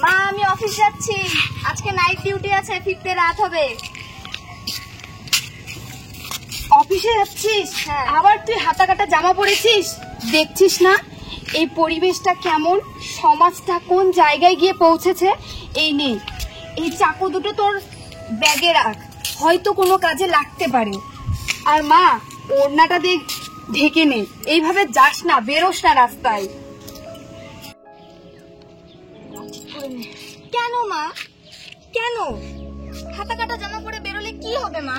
মা আমি অফিস যাচ্ছি, আজকে নাইট ডিউটি আছে, ফিরতে রাত হবে। অফিসে যাচ্ছিস? আবার তুই হাতা কাটা জামা পরেছিস, দেখছিস না এই পরিবেশটা কেমন, সমাজটা কোন জায়গায় গিয়ে পৌঁছেছে। এই নে, এই চাকু দুটো তোর ব্যাগে রাখ, হয়তো কোনো কাজে লাগতে পারে। আর মা, ওড়নাটা দিয়ে ঢেকে নে, এইভাবে যাস না, বেরোস না রাস্তায়। কেন মা, কেন হাতা কাটা জামা পরে বেরোলে কি হবে মা?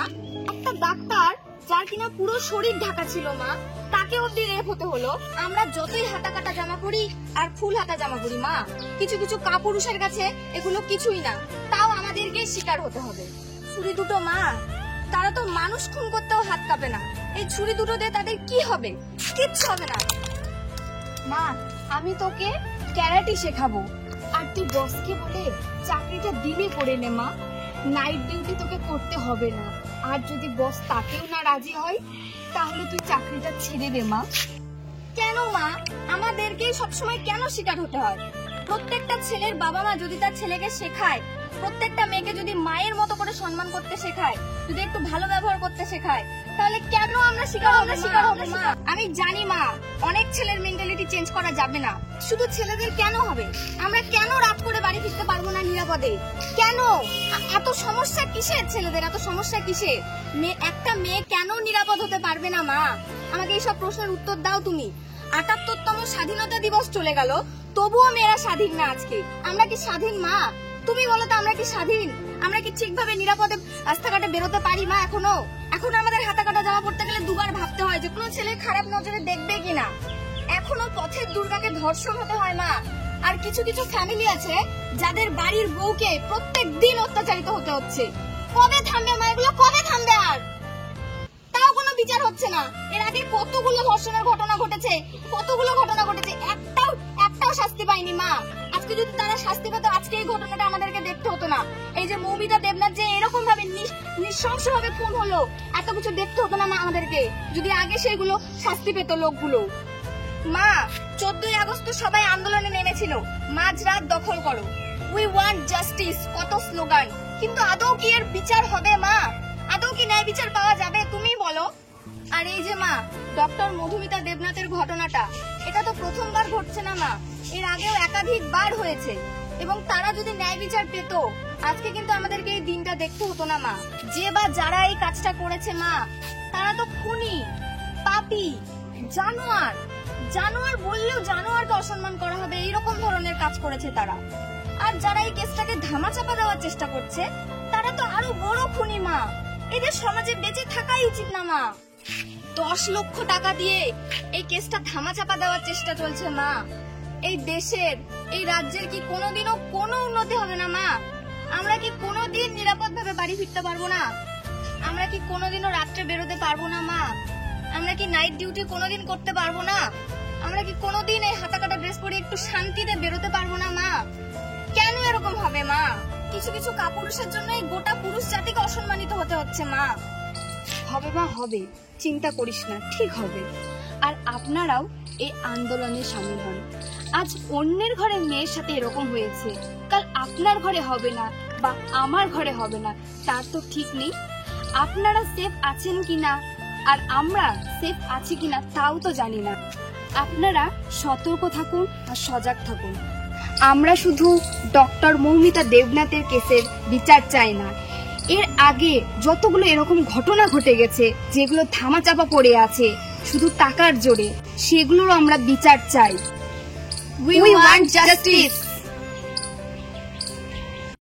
একটা ডাক্তার যার কিনা পুরো শরীর ঢাকা ছিল মা, তাকে অব্দি রেপ হতে হলো। আমরা যতই হাতা কাটা জামা পরি আর ফুল হাতা জামা পরি মা, কিছু কিছু কাপুরুষের কাছে এগুলো কিছুই না, তাও আমাদেরকে শিকার হতে হবে। ছুরি দুটো মা, তারা তো মানুষ খুন করতেও হাত কাঁপে না, এই ছুরি দুটো দিয়ে তাদের কি হবে? কিচ্ছু হবে না। মা, আমি তোকে ক্যারাটে শেখাবো, আর তুই বসকে বলে চাকরিটা দিনে করে নে মা, নাইট ডিউটি তোকে করতে হবে না। আর যদি বস তাকেও না রাজি হয়, তাহলে তুই চাকরিটা ছেড়ে দে মা। কেন মা, আমাদেরকেই সবসময় কেন শিকার হতে হয়? প্রত্যেকটা ছেলের বাবা মা যদি তার ছেলেকে শেখায়, প্রত্যেকটা মেয়েকে যদি মায়ের মতো করে সম্মান করতে শেখায়, যদি একটু ভালো ব্যবহার করতে শেখায়, তাহলে কেন আমরা শিকার হবো মা? আমি জানি মা, অনেক ছেলের মেন্টালিটি চেঞ্জ করা যাবে না, শুধু ছেলেদের কেন হবে? আমরা কেন রাত করে বাড়ি ফিরতে পারবো না নিরাপদে? কেন এত সমস্যা কিসের? ছেলেদের এত সমস্যা কিসের? একটা মেয়ে কেন নিরাপদ হতে পারবে না মা? আমাকে এইসব প্রশ্নের উত্তর দাও তুমি। ৭৮তম স্বাধীনতা দিবস চলে গেল, তবুও মেয়েরা স্বাধীন না। আজকে আমরা কি স্বাধীন মা? তুমি বলো তো, আমরা কি স্বাধীন? আমরা কি ঠিকভাবে নিরাপদে রাস্তাঘাটে বেরোতে পারি মা? এখনো আমাদের হাতা কাটা জামা পড়তে গেলে দুবার ভাবতে হয় যে কোনো ছেলে খারাপ নজরে দেখবে কিনা। এখনো পথের দুর্গাকে ধর্ষণ হতে হয় মা। আর কিছু কিছু ফ্যামিলি আছে যাদের বাড়ির বউকে প্রত্যেক দিন অত্যাচারিত হতে হচ্ছে। কবে থামবে মা এগুলো? কবে থামবে? আর তাও কোনো বিচার হচ্ছে না। এর আগে কতগুলো ধর্ষণের ঘটনা ঘটেছে, একটাও শাস্তি পায়নি মা। আজকে যদি তারা শাস্তি পেত, আজকে এই ঘটনাটা আমাদেরকে দেখতে হতো না। এই যে মৌমিতা দেবনাথ যে এরকম ভাবে নৃশংস ভাবে খুন হলো, এত কিছু দেখতে হতো না মা আমাদেরকে, যদি আগে সেইগুলো শাস্তি পেত লোকগুলো। মা, 14ই আগস্ট তো সবাই আন্দোলনে নেমেছিল, মাঝরাত দখল করো, উই ওয়ান্ট জাস্টিস, কত স্লোগান, কিন্তু আদৌ কি এর বিচার হবে মা? আদৌ কি ন্যায় বিচার পাওয়া যাবে? তুমি বলো। আর এই যে মা, ডক্টর মধুমিতা দেবনাথের ঘটনাটা, এটা তো প্রথমবার ঘটছে না মা, এর আগেও একাধিকবার হয়েছে। এবং তারা যদি ন্যায় বিচার পেত, আজকে কিন্তু আমাদেরকে এই দিনটা দেখতে হতো না মা। যে বা যারা এই কাজটা করেছে মা, তারা তো খুনি, পাপী, জানোয়ার বললেও জানোয়ারকে অসম্মান করা হবে, এইরকম ধরনের কাজ করেছে তারা। আর যারা এই কেসটাকে ধামাচাপা দেওয়ার চেষ্টা করছে, তারা তো আরো বড় খুনি মা। এদের সমাজে বেঁচে থাকাই উচিত না মা। 10 লক্ষ টাকা দিয়ে এই কেসটা ধামাচাপা দেওয়ার চেষ্টা চলছে মা। এই দেশের, এই রাজ্যের কি কোনোদিনও কোনো উন্নতি হবে না মা? আমরা কি কোনোদিন নিরাপদ ভাবে বাড়ি ফিরতে পারবো না? আমরা কি কোনোদিনও রাত্রে বেরোতে পারবো না মা? আমরা কি নাইট ডিউটি কোনোদিন করতে পারবো না? আমরা কি কোনোদিন এই হাতা কাটা ড্রেস পরে একটু শান্তিতে বেরোতে পারবো না মা? কেন এরকম হবে মা? কিছু কিছু কাপুরুষের জন্য এই গোটা পুরুষ জাতিকে অসম্মানিত হতে হচ্ছে মা। হবে মা, হবে, চিন্তা করিস না, ঠিক হবে। আর আপনারাও এই আন্দোলনে সামিল হন। আজ অন্যের ঘরের মেয়ের সাথে এরকম হয়েছে, কাল আপনার ঘরে হবে না বা আমার ঘরে হবে না, তার তো ঠিক নেই। আপনারা সেফ আছেন কিনা আর আমরা সেফ আছি কিনা তাও তো জানি না। আপনারা সতর্ক থাকুন আর সজাগ থাকুন। আমরা শুধু ডক্টর মৌমিতা দেবনাথের কেসের বিচার চাই না, এর আগে যতগুলো এরকম ঘটনা ঘটে গেছে, যেগুলো ধামাচাপা পড়ে আছে শুধু টাকার জোরে, সেগুলোর আমরা বিচার চাই। We want justice.